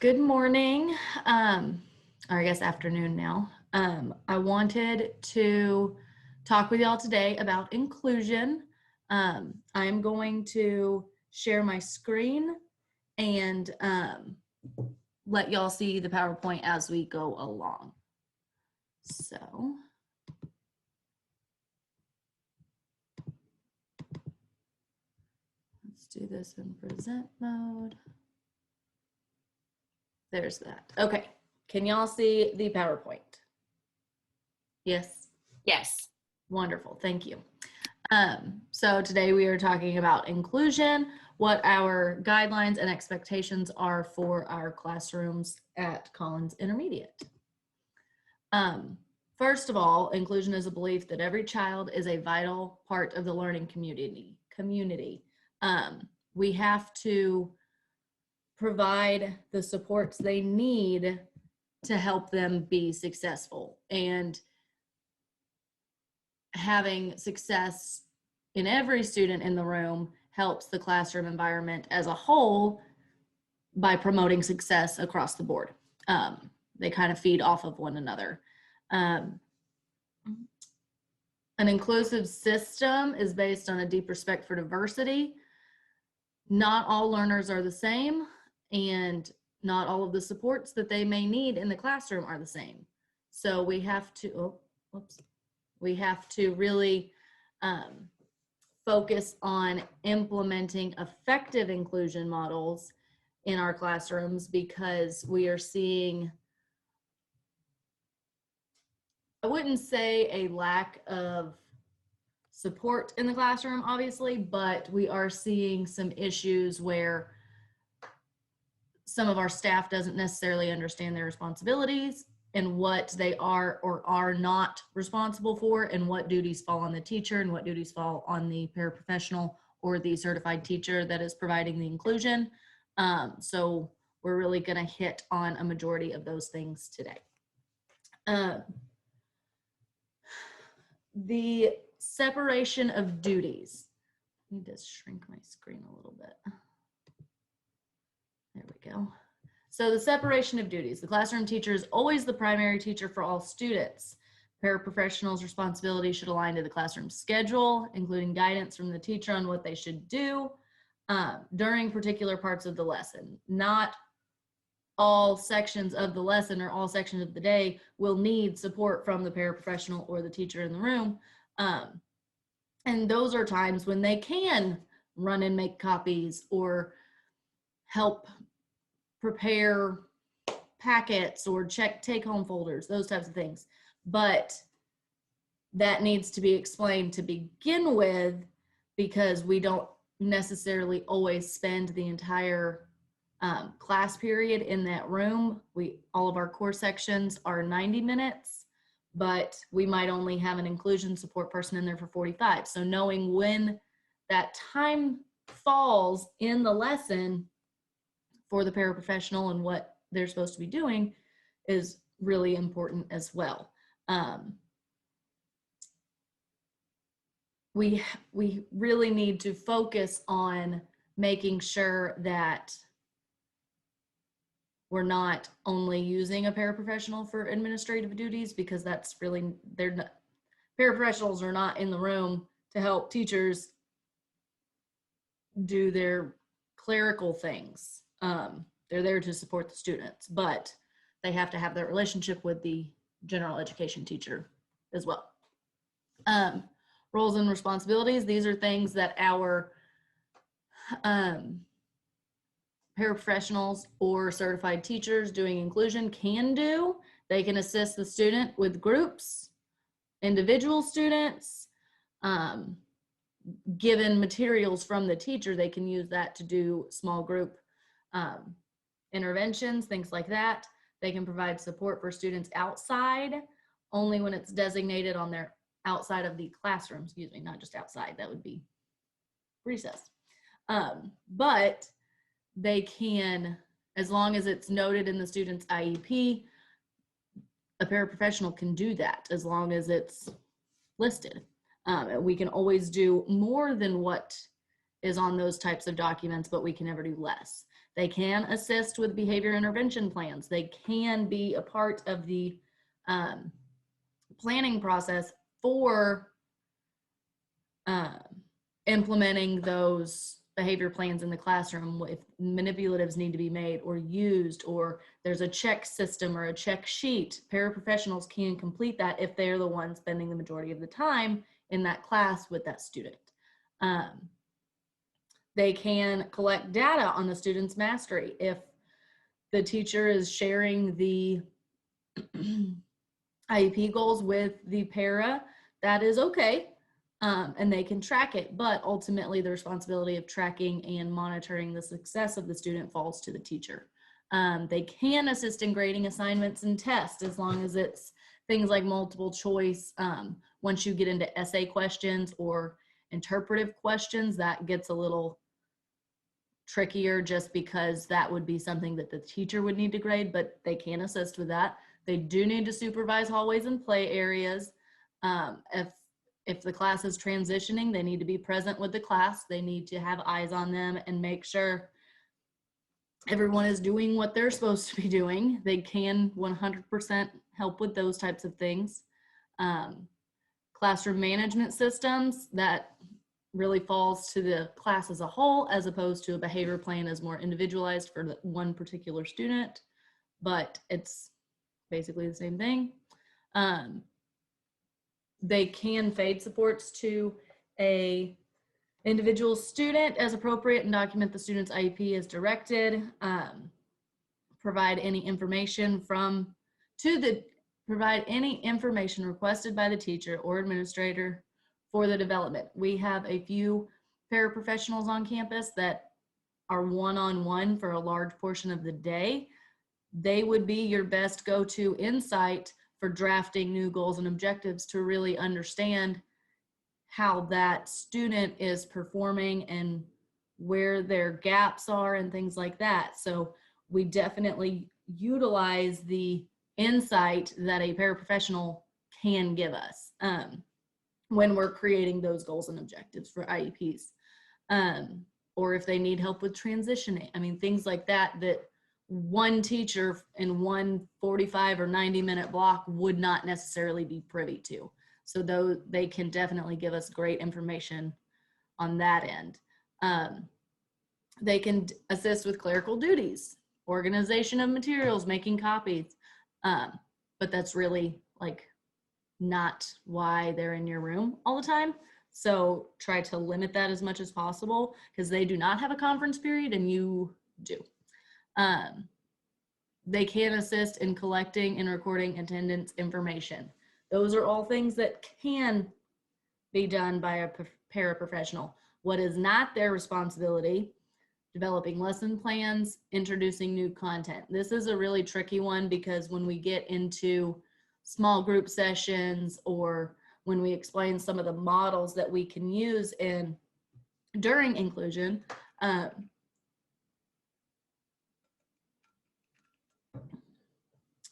Good morning, or I guess afternoon now. I wanted to talk with y'all today about inclusion. I'm going to share my screen and let y'all see the PowerPoint as we go along. So, let's do this in present mode. There's that. Okay, can y'all see the PowerPoint? Yes? Yes. Wonderful, thank you. So today we are talking about inclusion, what our guidelines and expectations are for our classrooms at Collins Intermediate. First of all, inclusion is a belief that every child is a vital part of the learning community. We have to provide the supports they need to help them be successful, and having success in every student in the room helps the classroom environment as a whole by promoting success across the board. They kind of feed off of one another. An inclusive system is based on a deep respect for diversity. Not all learners are the same, and not all of the supports that they may need in the classroom are the same. So we have to, we have to really focus on implementing effective inclusion models in our classrooms, because we are seeing, I wouldn't say a lack of support in the classroom, obviously, but we are seeing some issues where some of our staff doesn't necessarily understand their responsibilities and what they are or are not responsible for, and what duties fall on the teacher and what duties fall on the paraprofessional or the certified teacher that is providing the inclusion. So we're really going to hit on a majority of those things today. The separation of duties. I need to shrink my screen a little bit. There we go. So the separation of duties. The classroom teacher is always the primary teacher for all students. Paraprofessionals' responsibility should align to the classroom schedule, including guidance from the teacher on what they should do during particular parts of the lesson. Not all sections of the lesson or all sections of the day will need support from the paraprofessional or the teacher in the room. And those are times when they can run and make copies or help prepare packets or check take-home folders, those types of things. But that needs to be explained to begin with, because we don't necessarily always spend the entire class period in that room. All of our core sections are 90 minutes, but we might only have an inclusion support person in there for 45. So knowing when that time falls in the lesson for the paraprofessional and what they're supposed to be doing is really important as well. We really need to focus on making sure that we're not only using a paraprofessional for administrative duties, because that's really, paraprofessionals are not in the room to help teachers do their clerical things. They're there to support the students, but they have to have that relationship with the general education teacher as well. Roles and responsibilities. These are things that our paraprofessionals or certified teachers doing inclusion can do. They can assist the student with groups, individual students. Given materials from the teacher, they can use that to do small group interventions, things like that. They can provide support for students outside, only when it's designated on their outside of the classroom, excuse me, not just outside, that would be recess. But they can, as long as it's noted in the student's IEP, a paraprofessional can do that as long as it's listed. We can always do more than what is on those types of documents, but we can never do less. They can assist with behavior intervention plans. They can be a part of the planning process for implementing those behavior plans in the classroom. If manipulatives need to be made or used, or there's a check system or a check sheet, paraprofessionals can complete that if they're the ones spending the majority of the time in that class with that student. They can collect data on the student's mastery. If the teacher is sharing the IEP goals with the para, that is okay. And they can track it, but ultimately the responsibility of tracking and monitoring the success of the student falls to the teacher. They can assist in grading assignments and tests as long as it's things like multiple choice. Once you get into essay questions or interpretive questions, that gets a little trickier just because that would be something that the teacher would need to grade, but they can assist with that. They do need to supervise hallways and play areas. If the class is transitioning, they need to be present with the class. They need to have eyes on them and make sure everyone is doing what they're supposed to be doing. They can 100% help with those types of things. Classroom management systems, that really falls to the class as a whole, as opposed to a behavior plan is more individualized for one particular student, but it's basically the same thing. They can fade supports to a individual student as appropriate and document the student's IEP as directed. Provide any information requested by the teacher or administrator for the development. We have a few paraprofessionals on campus that are one-on-one for a large portion of the day. They would be your best go-to insight for drafting new goals and objectives to really understand how that student is performing and where their gaps are and things like that. So we definitely utilize the insight that a paraprofessional can give us when we're creating those goals and objectives for IEPs. Or if they need help with transitioning, I mean, things like that, that one teacher in one 45 or 90-minute block would not necessarily be privy to. So though they can definitely give us great information on that end. They can assist with clerical duties, organization of materials, making copies. But that's really like not why they're in your room all the time. So try to limit that as much as possible, because they do not have a conference period and you do. They can assist in collecting and recording attendance information. Those are all things that can be done by a paraprofessional. What is not their responsibility: developing lesson plans, introducing new content. This is a really tricky one, because when we get into small group sessions or when we explain some of the models that we can use during inclusion,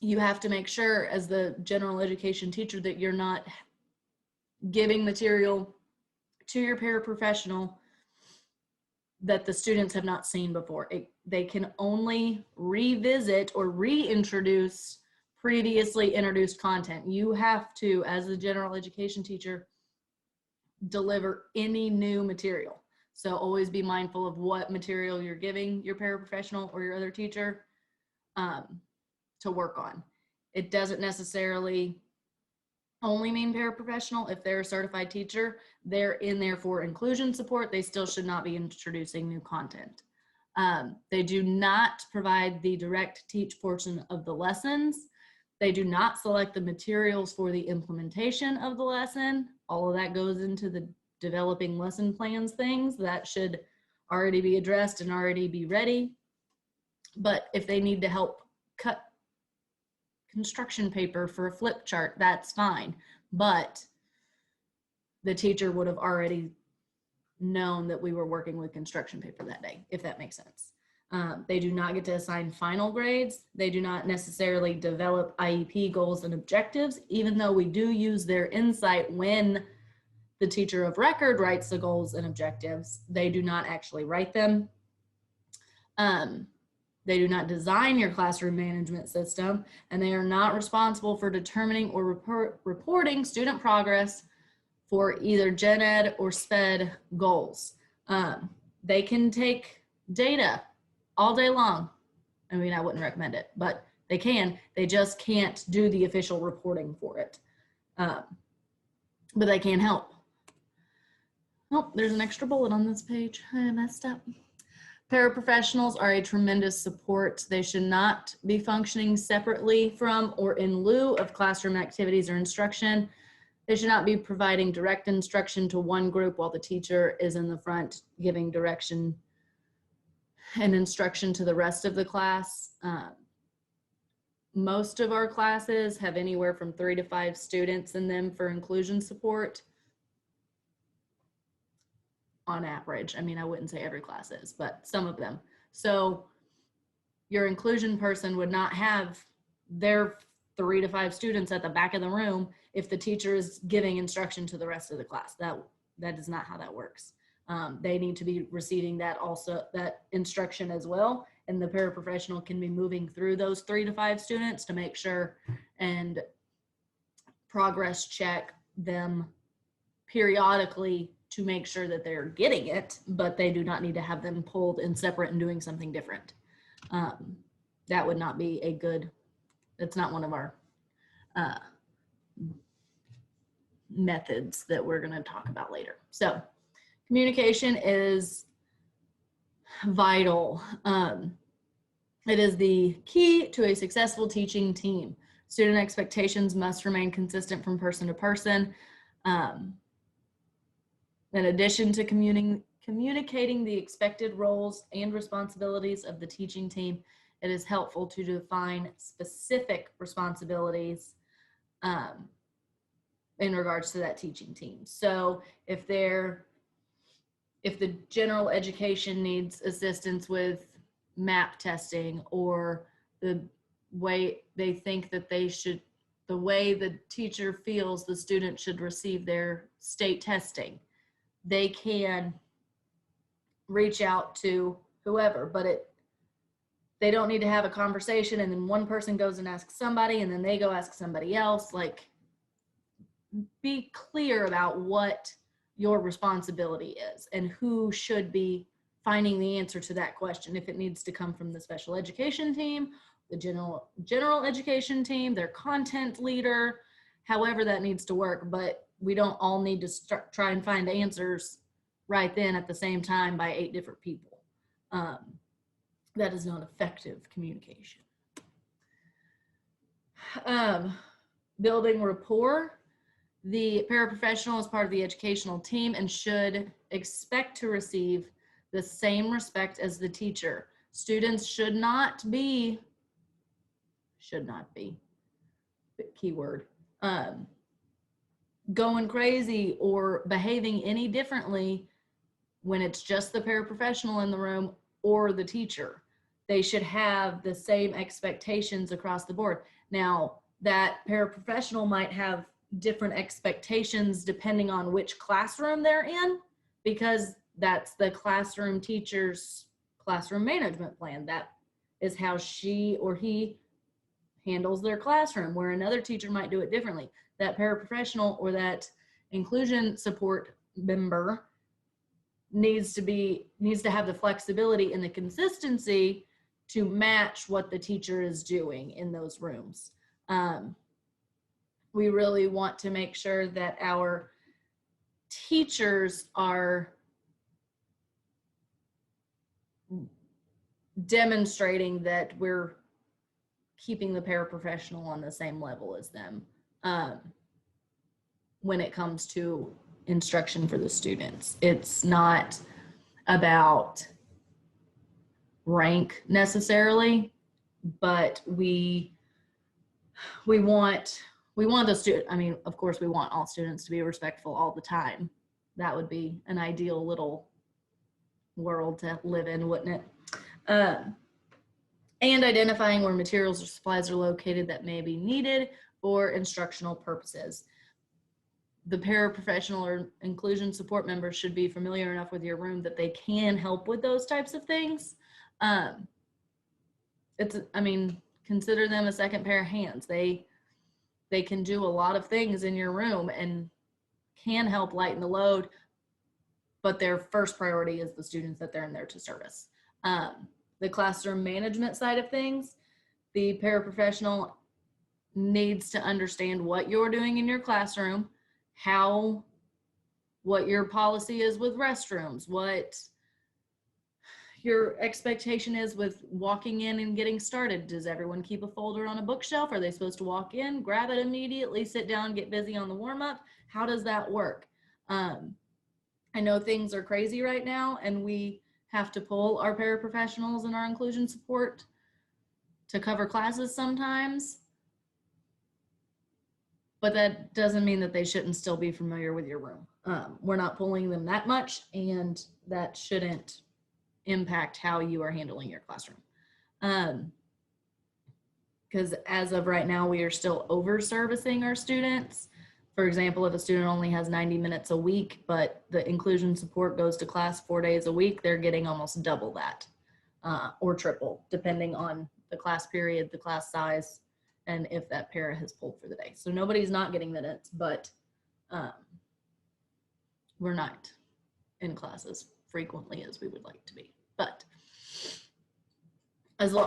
you have to make sure as the general education teacher that you're not giving material to your paraprofessional that the students have not seen before. They can only revisit or reintroduce previously introduced content. You have to, as a general education teacher, deliver any new material. So always be mindful of what material you're giving your paraprofessional or your other teacher to work on. It doesn't necessarily only mean paraprofessional. If they're a certified teacher, they're in there for inclusion support. They still should not be introducing new content. They do not provide the direct teach portion of the lessons. They do not select the materials for the implementation of the lesson. All of that goes into the developing lesson plans things that should already be addressed and already be ready. But if they need to help cut construction paper for a flip chart, that's fine. But the teacher would have already known that we were working with construction paper that day, if that makes sense. They do not get to assign final grades. They do not necessarily develop IEP goals and objectives, even though we do use their insight when The teacher of record writes the goals and objectives. They do not actually write them. They do not design your classroom management system, and they are not responsible for determining or reporting student progress for either gen ed or sped goals. They can take data all day long. I mean, I wouldn't recommend it, but they can. They just can't do the official reporting for it. But they can help. Oh, there's an extra bullet on this page. I messed up. Paraprofessionals are a tremendous support. They should not be functioning separately from or in lieu of classroom activities or instruction. They should not be providing direct instruction to one group while the teacher is in the front giving direction and instruction to the rest of the class. Most of our classes have anywhere from 3 to 5 students in them for inclusion support. On average, I mean, I wouldn't say every class is, but some of them. So your inclusion person would not have their 3 to 5 students at the back of the room if the teacher is giving instruction to the rest of the class. That is not how that works. They need to be receiving that instruction as well. And the paraprofessional can be moving through those 3 to 5 students to make sure and progress check them periodically to make sure that they're getting it, but they do not need to have them pulled and separate and doing something different. That would not be a good, it's not one of our methods that we're going to talk about later. So communication is vital. It is the key to a successful teaching team. Student expectations must remain consistent from person to person. In addition to communicating the expected roles and responsibilities of the teaching team, it is helpful to define specific responsibilities in regards to that teaching team. So if the general education needs assistance with MAP testing, or the way they think that the way the teacher feels the student should receive their state testing, they can reach out to whoever, but they don't need to have a conversation and then one person goes and asks somebody and then they go ask somebody else. Like, be clear about what your responsibility is and who should be finding the answer to that question. If it needs to come from the special education team, the general education team, their content leader, however that needs to work, but we don't all need to try and find answers right then at the same time by 8 different people. That is not effective communication. Building rapport. The paraprofessional is part of the educational team and should expect to receive the same respect as the teacher. Students should not be, keyword, going crazy or behaving any differently when it's just the paraprofessional in the room or the teacher. They should have the same expectations across the board. Now, that paraprofessional might have different expectations depending on which classroom they're in, because that's the classroom teacher's classroom management plan. That is how she or he handles their classroom, where another teacher might do it differently. That paraprofessional or that inclusion support member needs to have the flexibility and the consistency to match what the teacher is doing in those rooms. We really want to make sure that our teachers are demonstrating that we're keeping the paraprofessional on the same level as them when it comes to instruction for the students. It's not about rank necessarily, but we want the student, I mean, of course we want all students to be respectful all the time. That would be an ideal little world to live in, wouldn't it? And identifying where materials or supplies are located that may be needed for instructional purposes. the paraprofessional or inclusion support members should be familiar enough with your room that they can help with those types of things. I mean, consider them a second pair of hands. They can do a lot of things in your room and can help lighten the load, but their first priority is the students that they're in there to service. The classroom management side of things, the paraprofessional needs to understand what you're doing in your classroom, what your policy is with restrooms, what your expectation is with walking in and getting started. Does everyone keep a folder on a bookshelf? Are they supposed to walk in, grab it immediately, sit down, get busy on the warm-up? How does that work? I know things are crazy right now, and we have to pull our paraprofessionals and our inclusion support to cover classes sometimes. But that doesn't mean that they shouldn't still be familiar with your room. We're not pulling them that much, and that shouldn't impact how you are handling your classroom. Because as of right now, we are still over servicing our students. For example, if a student only has 90 minutes a week, but the inclusion support goes to class 4 days a week, they're getting almost double that, or triple, depending on the class period, the class size, and if that para has pulled for the day. So nobody's not getting minutes, but we're not in classes frequently as we would like to be. But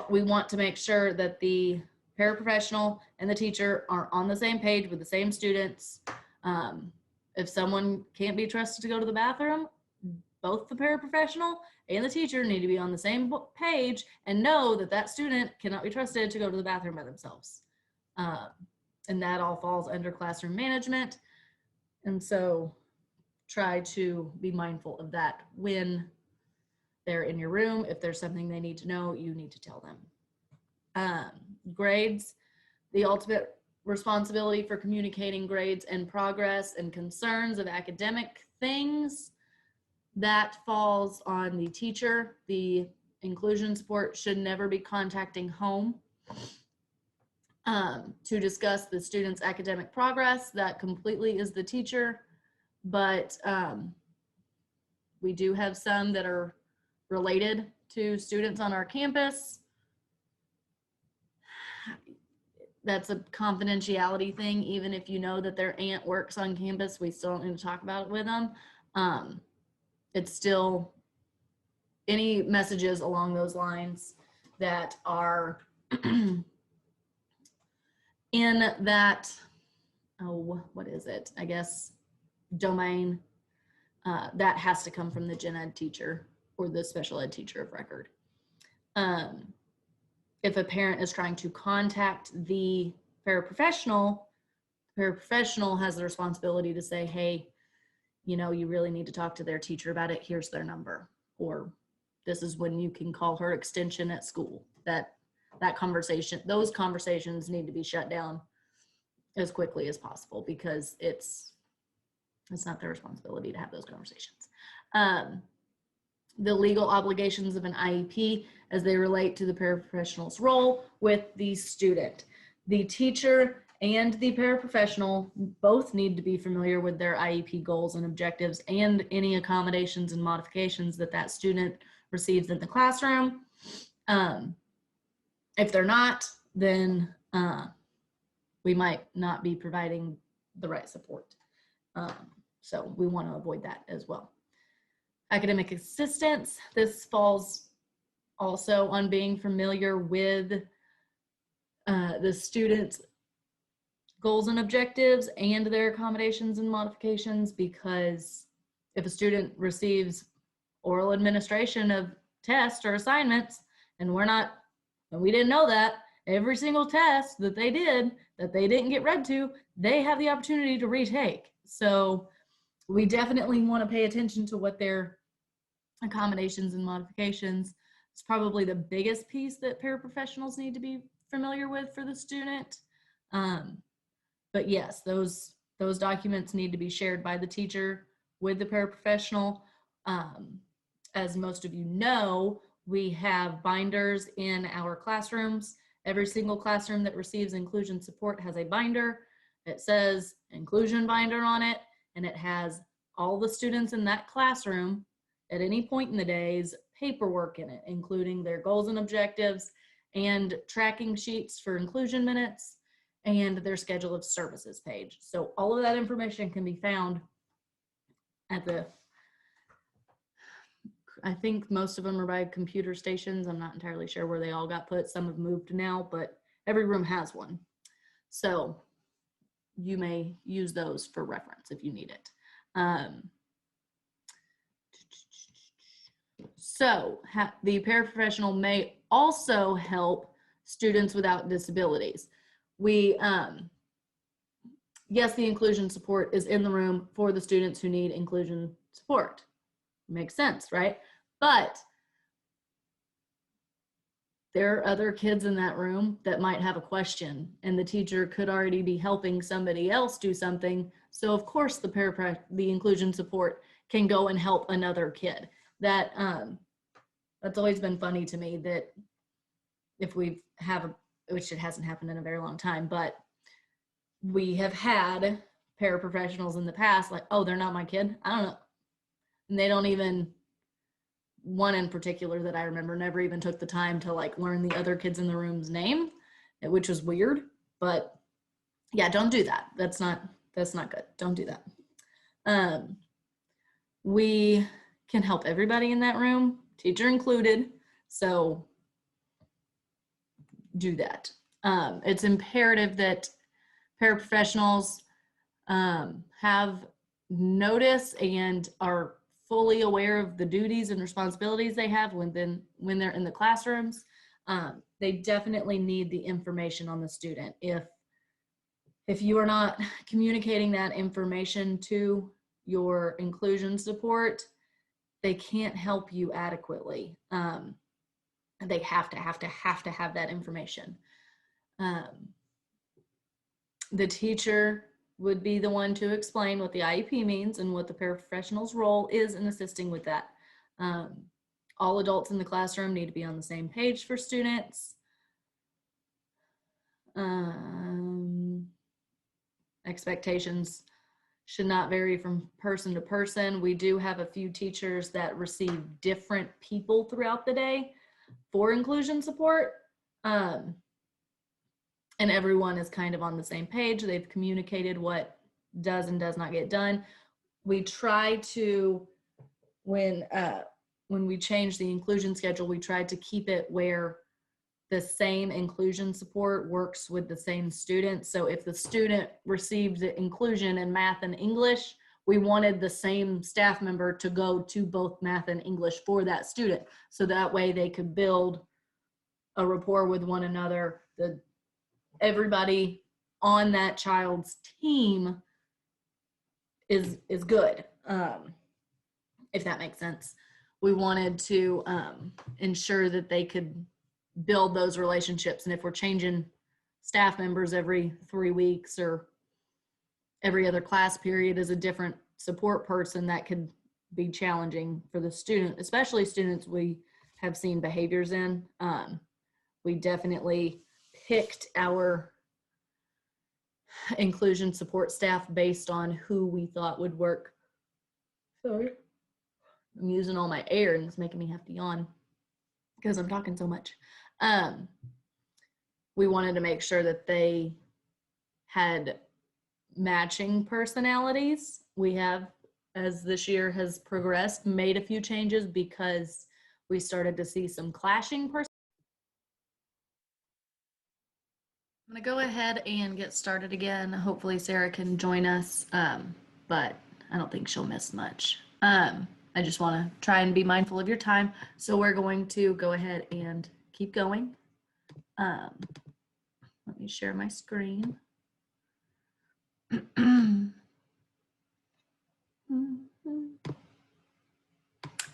we want to make sure that the paraprofessional and the teacher are on the same page with the same students. If someone can't be trusted to go to the bathroom, both the paraprofessional and the teacher need to be on the same page and know that that student cannot be trusted to go to the bathroom by themselves. And that all falls under classroom management. And so try to be mindful of that when they're in your room. If there's something they need to know, you need to tell them. Grades, the ultimate responsibility for communicating grades and progress and concerns of academic things, that falls on the teacher. The inclusion support should never be contacting home to discuss the student's academic progress. That completely is the teacher, but we do have some that are related to students on our campus. That's a confidentiality thing. Even if you know that their aunt works on campus, we still don't need to talk about it with them. It's still any messages along those lines that are in that, what is it? I guess domain, that has to come from the gen ed teacher or the special ed teacher of record. If a parent is trying to contact the paraprofessional has the responsibility to say, hey, you know, you really need to talk to their teacher about it. Here's their number, or this is when you can call her extension at school. Those conversations need to be shut down as quickly as possible, because it's not their responsibility to have those conversations. The legal obligations of an IEP as they relate to the paraprofessional's role with the student. The teacher and the paraprofessional both need to be familiar with their IEP goals and objectives and any accommodations and modifications that student receives in the classroom. If they're not, then we might not be providing the right support. So we want to avoid that as well. Academic assistance, this falls also on being familiar with the students' goals and objectives and their accommodations and modifications, because if a student receives oral administration of tests or assignments and we didn't know that, every single test that they didn't get read to, they have the opportunity to retake. So we definitely want to pay attention to what their accommodations and modifications. It's probably the biggest piece that paraprofessionals need to be familiar with for the student. But yes, those documents need to be shared by the teacher with the paraprofessional. As most of you know, we have binders in our classrooms. Every single classroom that receives inclusion support has a binder. It says inclusion binder on it. and it has all the students in that classroom at any point in the day's paperwork in it, including their goals and objectives and tracking sheets for inclusion minutes and their schedule of services page. So all of that information can be found at the, I think most of them are by computer stations. I'm not entirely sure where they all got put. Some have moved now, but every room has one. So you may use those for reference if you need it. The paraprofessional may also help students without disabilities. Yes, the inclusion support is in the room for the students who need inclusion support. Makes sense, right? But there are other kids in that room that might have a question, and the teacher could already be helping somebody else do something. So of course the inclusion support can go and help another kid. That's always been funny to me, that if which it hasn't happened in a very long time, but we have had paraprofessionals in the past like, oh, they're not my kid, I don't know. And they don't even, one in particular that I remember never even took the time to like learn the other kids in the room's name, which was weird. But yeah, don't do that. That's not good. Don't do that. We can help everybody in that room, teacher included. So do that. It's imperative that paraprofessionals have notice and are fully aware of the duties and responsibilities they have when they're in the classrooms. They definitely need the information on the student. If you are not communicating that information to your inclusion support, they can't help you adequately. They have to have that information. The teacher would be the one to explain what the IEP means and what the paraprofessional's role is in assisting with that. All adults in the classroom need to be on the same page for students. Expectations should not vary from person to person. We do have a few teachers that receive different people throughout the day for inclusion support. And everyone is kind of on the same page. They've communicated what does and does not get done. We try to, when we change the inclusion schedule, we try to keep it where the same inclusion support works with the same student. So if the student received inclusion in math and English, we wanted the same staff member to go to both math and English for that student. So that way they could build a rapport with one another. Everybody on that child's team is good, if that makes sense. We wanted to ensure that they could build those relationships. And if we're changing staff members every 3 weeks or every other class period is a different support person, that could be challenging for the student, especially students we have seen behaviors in. We definitely picked our inclusion support staff based on who we thought would work. Sorry, I'm using all my air and it's making me have to yawn because I'm talking so much. We wanted to make sure that they had matching personalities. We have, as this year has progressed, made a few changes because we started to see some clashing personalities. I'm gonna go ahead and get started again. Hopefully Sarah can join us, but I don't think she'll miss much. I just wanna try and be mindful of your time. So we're going to go ahead and keep going. Let me share my screen.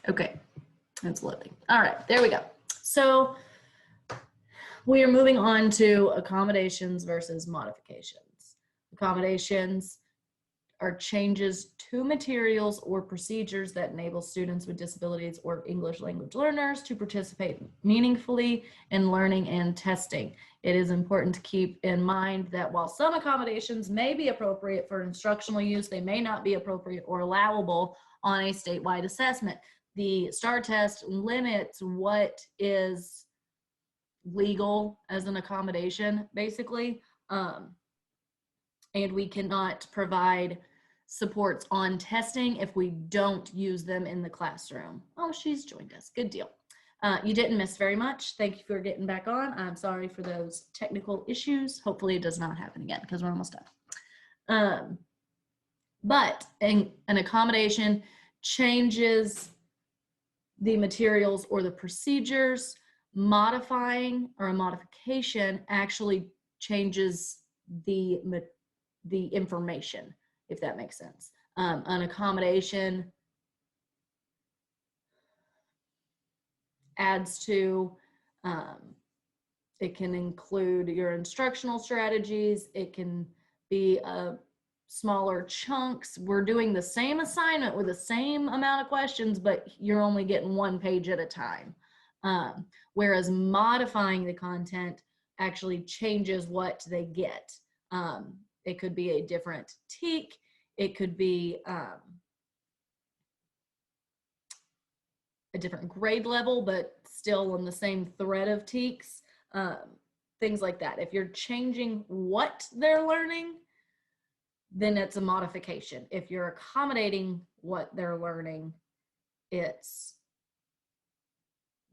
Okay, it's loading. All right, there we go. So we are moving on to accommodations versus modifications. Accommodations are changes to materials or procedures that enable students with disabilities or English language learners to participate meaningfully in learning and testing. It is important to keep in mind that while some accommodations may be appropriate for instructional use, they may not be appropriate or allowable on a statewide assessment. The STAR test limits what is legal as an accommodation, basically. And we cannot provide supports on testing if we don't use them in the classroom. Oh, she's joined us. Good deal. You didn't miss very much. Thank you for getting back on. I'm sorry for those technical issues. Hopefully it does not happen again because we're almost done. But an accommodation changes the materials or the procedures. Modifying or a modification actually changes the information, if that makes sense. An accommodation adds to, it can include your instructional strategies. It can be smaller chunks. We're doing the same assignment with the same amount of questions, but you're only getting one page at a time. Whereas modifying the content actually changes what they get. It could be a different TEK. It could be a different grade level, but still on the same thread of TEKs. Things like that. If you're changing what they're learning, then it's a modification. If you're accommodating what they're learning, it's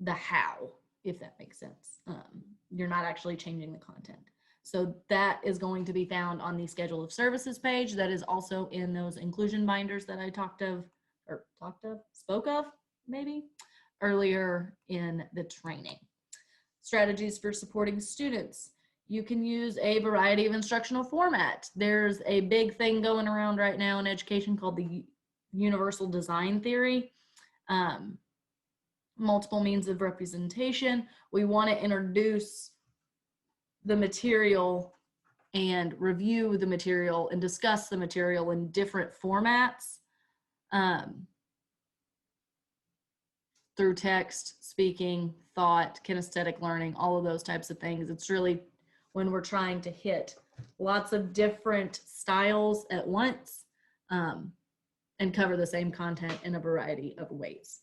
the how, if that makes sense. You're not actually changing the content. So that is going to be found on the schedule of services page. That is also in those inclusion binders that I spoke of maybe earlier in the training. Strategies for supporting students. You can use a variety of instructional format. There's a big thing going around right now in education called the universal design theory. Multiple means of representation. We want to introduce the material and review the material and discuss the material in different formats through text, speaking, thought, kinesthetic learning, all of those types of things. It's really when we're trying to hit lots of different styles at once and cover the same content in a variety of ways.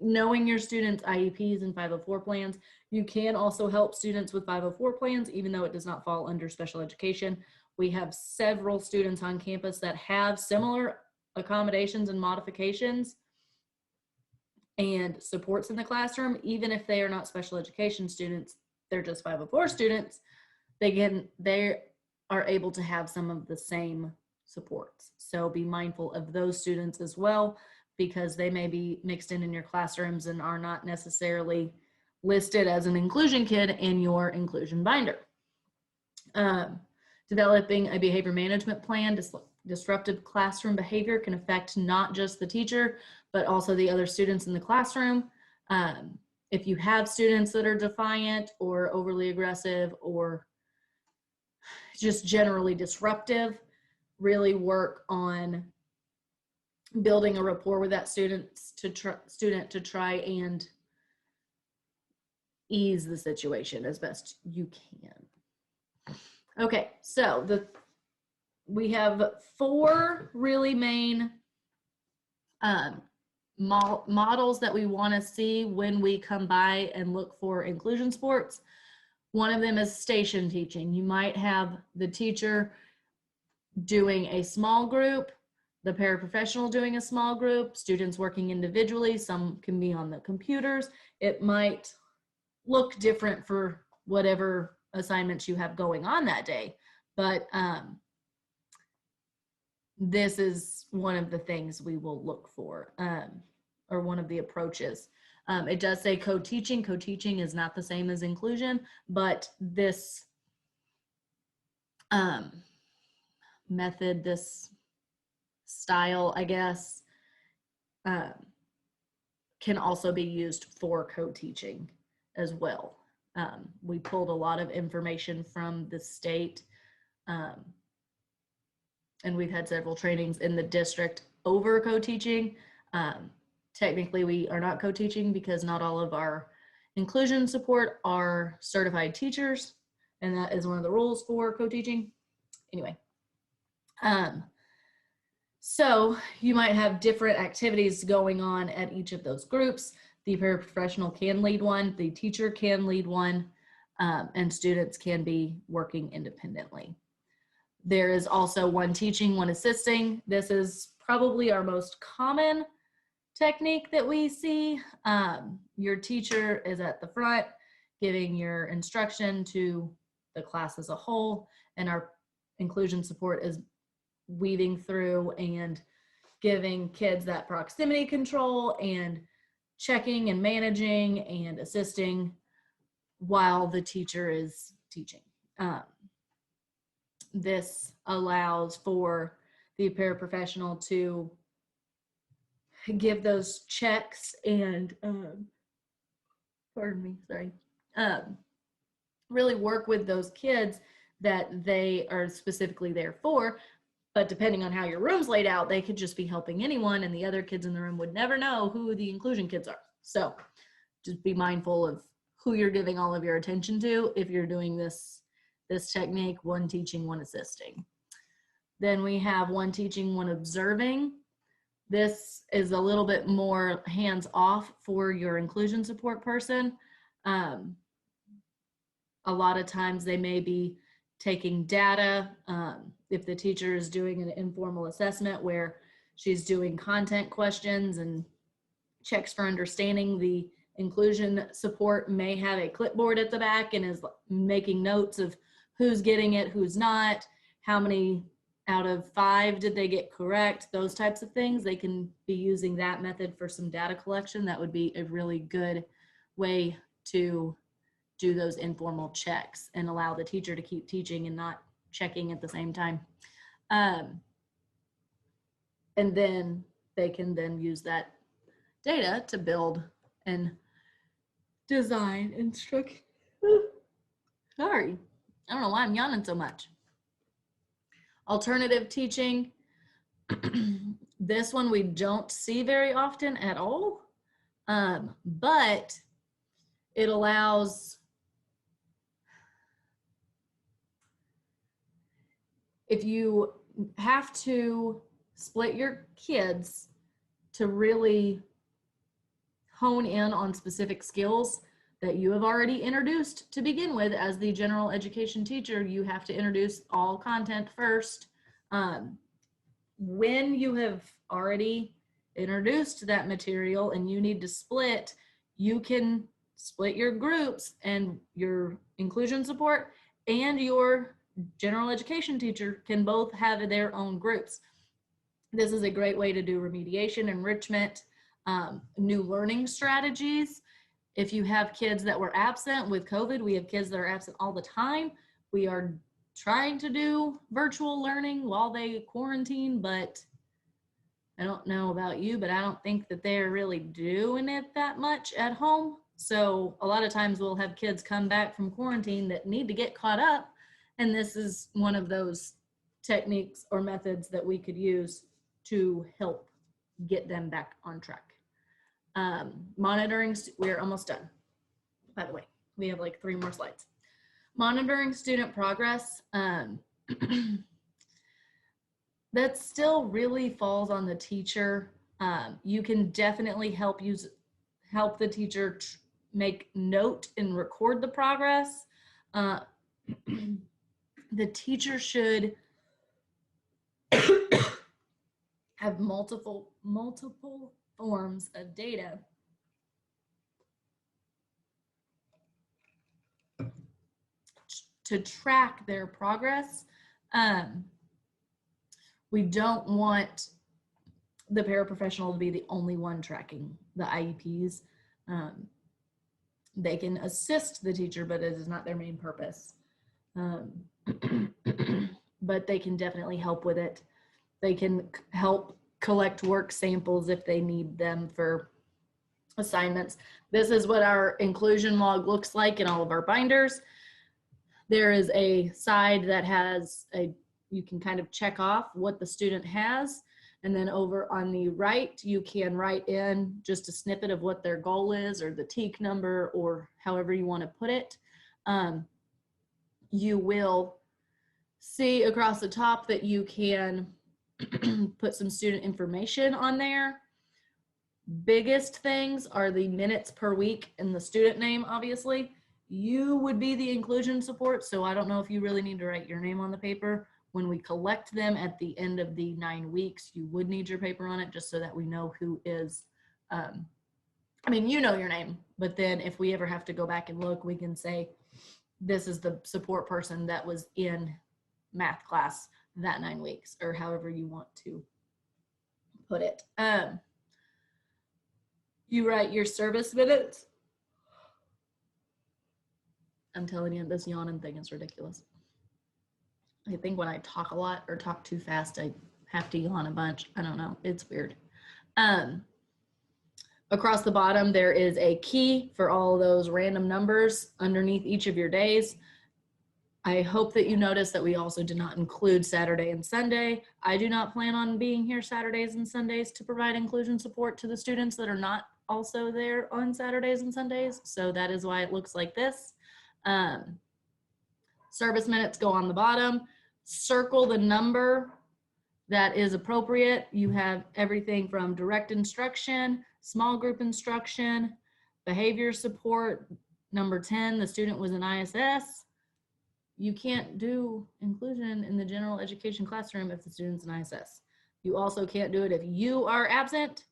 Knowing your students' IEPs and 504 plans, you can also help students with 504 plans, even though it does not fall under special education. We have several students on campus that have similar accommodations and modifications and supports in the classroom. Even if they are not special education students, they're just 504 students, they are able to have some of the same supports. So be mindful of those students as well, because they may be mixed in your classrooms and are not necessarily listed as an inclusion kid in your inclusion binder. Developing a behavior management plan. Disruptive classroom behavior can affect not just the teacher, but also the other students in the classroom. If you have students that are defiant or overly aggressive or just generally disruptive, really work on building a rapport with that student to try and ease the situation as best you can. Okay, so we have 4 really main models that we want to see when we come by and look for inclusion sports. One of them is station teaching. You might have the teacher doing a small group, the paraprofessional doing a small group, students working individually. Some can be on the computers. It might look different for whatever assignments you have going on that day, but this is one of the things we will look for, or one of the approaches. It does say co-teaching. Co-teaching is not the same as inclusion, but this method, this style, I guess, can also be used for co-teaching as well. We pulled a lot of information from the state and we've had several trainings in the district over co-teaching. Technically, we are not co-teaching because not all of our inclusion support are certified teachers, and that is one of the rules for co-teaching. Anyway, so you might have different activities going on at each of those groups. The paraprofessional can lead one, the teacher can lead one, and students can be working independently. There is also one teaching, one assisting. This is probably our most common technique that we see. Your teacher is at the front giving your instruction to the class as a whole, and our inclusion support is weaving through and giving kids that proximity control and checking and managing and assisting while the teacher is teaching. This allows for the paraprofessional to give those checks and, really work with those kids that they are specifically there for. But depending on how your room's laid out, they could just be helping anyone, and the other kids in the room would never know who the inclusion kids are. So just be mindful of who you're giving all of your attention to if you're doing this technique, one teaching, one assisting. Then we have one teaching, one observing. This is a little bit more hands-off for your inclusion support person. A lot of times they may be taking data. If the teacher is doing an informal assessment where she's doing content questions and checks for understanding, the inclusion support may have a clipboard at the back and is making notes of who's getting it, who's not, how many out of 5 did they get correct, those types of things. They can be using that method for some data collection. That would be a really good way to do those informal checks and allow the teacher to keep teaching and not checking at the same time. And then they can then use that data to build and design instruction. Sorry, I don't know why I'm yawning so much. Alternative teaching. This one we don't see very often at all, but it allows, if you have to split your kids to really hone in on specific skills that you have already introduced to begin with as the general education teacher, you have to introduce all content first. When you have already introduced that material and you need to split, you can split your groups, and your inclusion support and your general education teacher can both have their own groups. This is a great way to do remediation, enrichment, new learning strategies. If you have kids that were absent with COVID, we have kids that are absent all the time. We are trying to do virtual learning while they quarantine, but I don't know about you, but I don't think that they're really doing it that much at home. So a lot of times we'll have kids come back from quarantine that need to get caught up. And this is one of those techniques or methods that we could use to help get them back on track. Monitoring, we're almost done. By the way, we have like 3 more slides. Monitoring student progress. That still really falls on the teacher. You can definitely help the teacher make note and record the progress. The teacher should have multiple forms of data to track their progress. We don't want the paraprofessional to be the only one tracking the IEPs. They can assist the teacher, but it is not their main purpose. But they can definitely help with it. They can help collect work samples if they need them for assignments. This is what our inclusion log looks like in all of our binders. There is a side that has a you can kind of check off what the student has. And then over on the right, you can write in just a snippet of what their goal is, or the TEAC number, or however you want to put it. You will see across the top that you can put some student information on there. Biggest things are the minutes per week and the student name, obviously. You would be the inclusion support, so I don't know if you really need to write your name on the paper. When we collect them at the end of the 9 weeks, you would need your paper on it, just so that we know who is, I mean, you know your name, but then if we ever have to go back and look, we can say, this is the support person that was in math class that 9 weeks, or however you want to put it. You write your service minutes. I'm telling you, this yawning thing is ridiculous. I think when I talk a lot or talk too fast, I have to yawn a bunch. I don't know. It's weird. Across the bottom, there is a key for all those random numbers underneath each of your days. I hope that you notice that we also did not include Saturday and Sunday. I do not plan on being here Saturdays and Sundays to provide inclusion support to the students that are not also there on Saturdays and Sundays. So that is why it looks like this. Service minutes go on the bottom. Circle the number that is appropriate. You have everything from direct instruction, small group instruction, behavior support. Number 10, the student was an ISS. You can't do inclusion in the general education classroom if the student's an ISS. You also can't do it if you are absent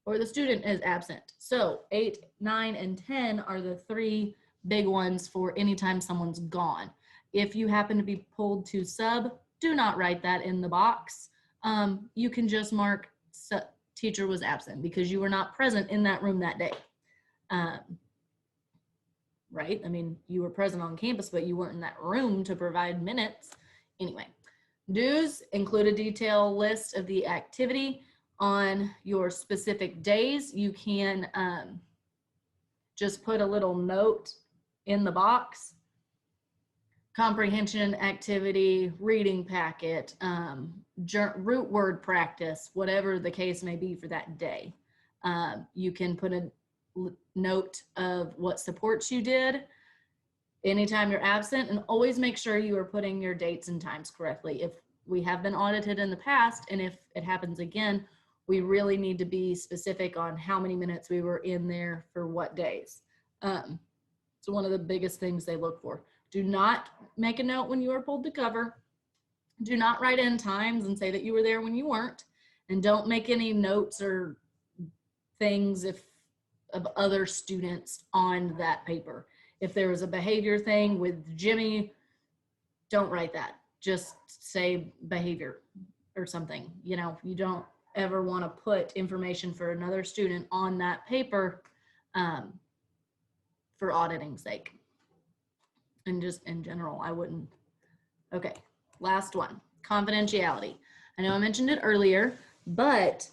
or the student is absent. So 8, 9, and 10 are the 3 big ones for anytime someone's gone. If you happen to be pulled to sub, do not write that in the box. You can just mark teacher was absent because you were not present in that room that day. Right? I mean, you were present on campus, but you weren't in that room to provide minutes. Anyway, dues include a detailed list of the activity on your specific days. You can just put a little note in the box. Comprehension activity, reading packet, root word practice, whatever the case may be for that day. You can put a note of what supports you did anytime you're absent, and always make sure you are putting your dates and times correctly. If we have been audited in the past, and if it happens again, we really need to be specific on how many minutes we were in there for what days. It's one of the biggest things they look for. Do not make a note when you are pulled to cover. Do not write in times and say that you were there when you weren't. And don't make any notes or things of other students on that paper. If there was a behavior thing with Jimmy, don't write that. Just say behavior or something. You know, you don't ever want to put information for another student on that paper for auditing's sake. And just in general, I wouldn't. Okay, last one, confidentiality. I know I mentioned it earlier, but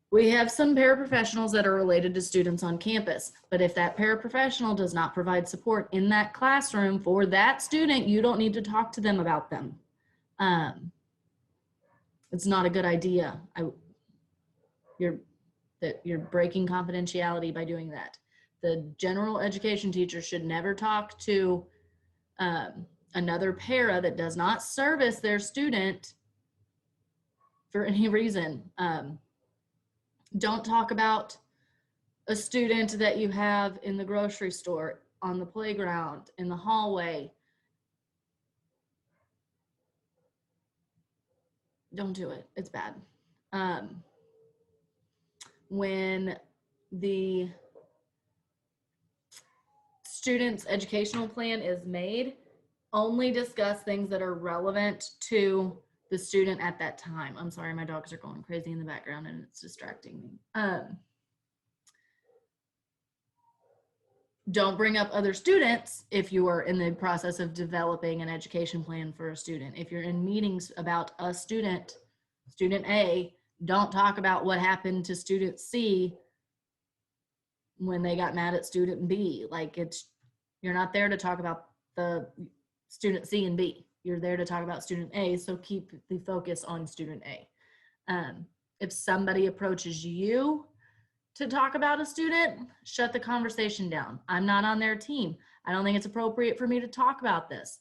we have some paraprofessionals that are related to students on campus. But if that paraprofessional does not provide support in that classroom for that student, you don't need to talk to them about them. It's not a good idea. You're breaking confidentiality by doing that. The general education teacher should never talk to another para that does not service their student for any reason. Don't talk about a student that you have in the grocery store, on the playground, in the hallway. Don't do it. It's bad. When the student's educational plan is made, only discuss things that are relevant to the student at that time. I'm sorry, my dogs are going crazy in the background and it's distracting me. Don't bring up other students if you are in the process of developing an education plan for a student. If you're in meetings about a student, student A, don't talk about what happened to student C when they got mad at student B. Like, you're not there to talk about the student C and B. You're there to talk about student A, so keep the focus on student A. If somebody approaches you to talk about a student, shut the conversation down. I'm not on their team. I don't think it's appropriate for me to talk about this.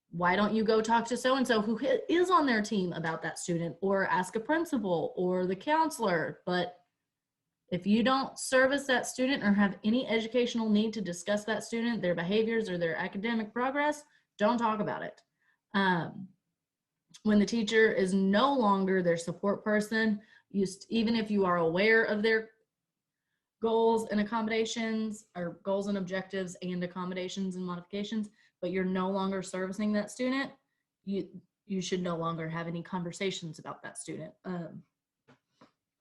Why don't you go talk to so-and-so who is on their team about that student, or ask a principal or the counselor. But if you don't service that student or have any educational need to discuss that student, their behaviors or their academic progress, don't talk about it. When the teacher is no longer their support person, even if you are aware of their goals and accommodations, or goals and objectives and accommodations and modifications, but you're no longer servicing that student, you should no longer have any conversations about that student.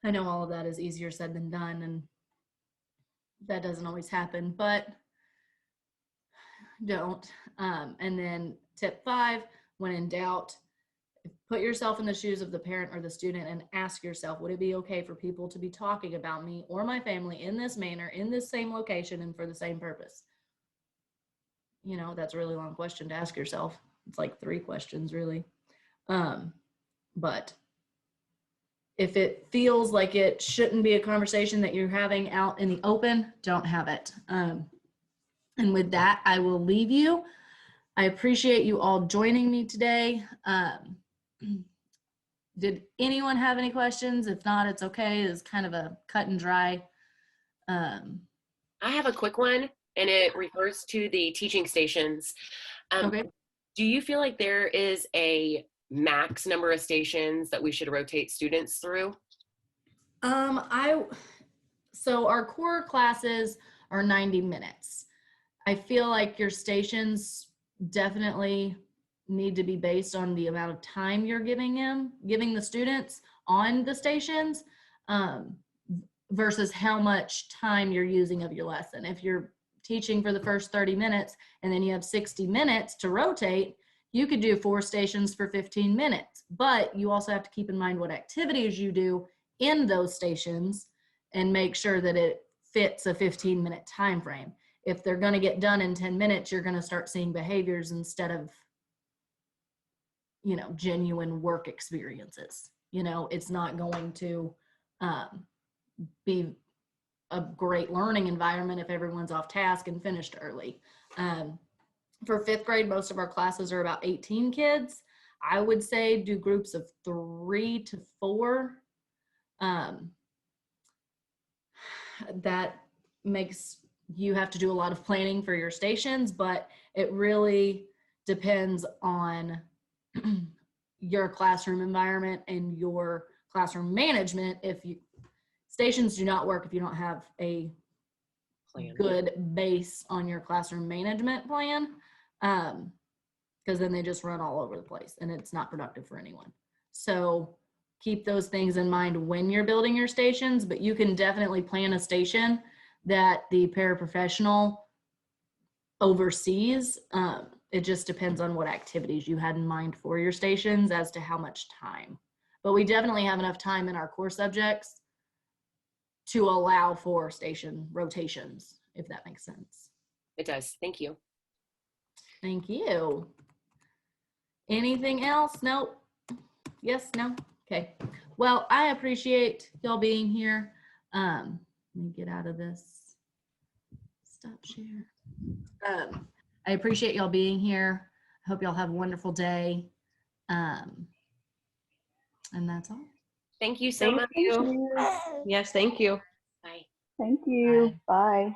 I know all of that is easier said than done, and that doesn't always happen, but don't. And then tip 5, when in doubt, put yourself in the shoes of the parent or the student and ask yourself, would it be okay for people to be talking about me or my family in this manner, in this same location, and for the same purpose? You know, that's a really long question to ask yourself. It's like 3 questions really. But if it feels like it shouldn't be a conversation that you're having out in the open, don't have it. And with that, I will leave you. I appreciate you all joining me today. Did anyone have any questions? If not, it's okay. It's kind of a cut and dry. I have a quick one, and it refers to the teaching stations. Okay. Do you feel like there is a max number of stations that we should rotate students through? So our core classes are 90 minutes. I feel like your stations definitely need to be based on the amount of time you're giving the students on the stations, versus how much time you're using of your lesson. If you're teaching for the first 30 minutes and then you have 60 minutes to rotate, you could do 4 stations for 15 minutes, but you also have to keep in mind what activities you do in those stations and make sure that it fits a 15-minute time frame. If they're going to get done in 10 minutes, you're going to start seeing behaviors instead of, genuine work experiences. It's not going to be a great learning environment if everyone's off task and finished early. For 5th grade, most of our classes are about 18 kids. I would say do groups of 3 to 4. That makes you have to do a lot of planning for your stations, but it really depends on your classroom environment and your classroom management. Stations do not work if you don't have a good base on your classroom management plan, because then they just run all over the place and it's not productive for anyone. So keep those things in mind when you're building your stations, but you can definitely plan a station that the paraprofessional oversees. It just depends on what activities you had in mind for your stations as to how much time. But we definitely have enough time in our core subjects to allow for station rotations, if that makes sense. It does. Thank you. Thank you. Anything else? Nope. Yes, no? Okay. Well, I appreciate y'all being here. Let me get out of this. Stop share. I appreciate y'all being here. I hope y'all have a wonderful day. And that's all. Thank you so much. Yes, thank you. Bye. Thank you. Bye.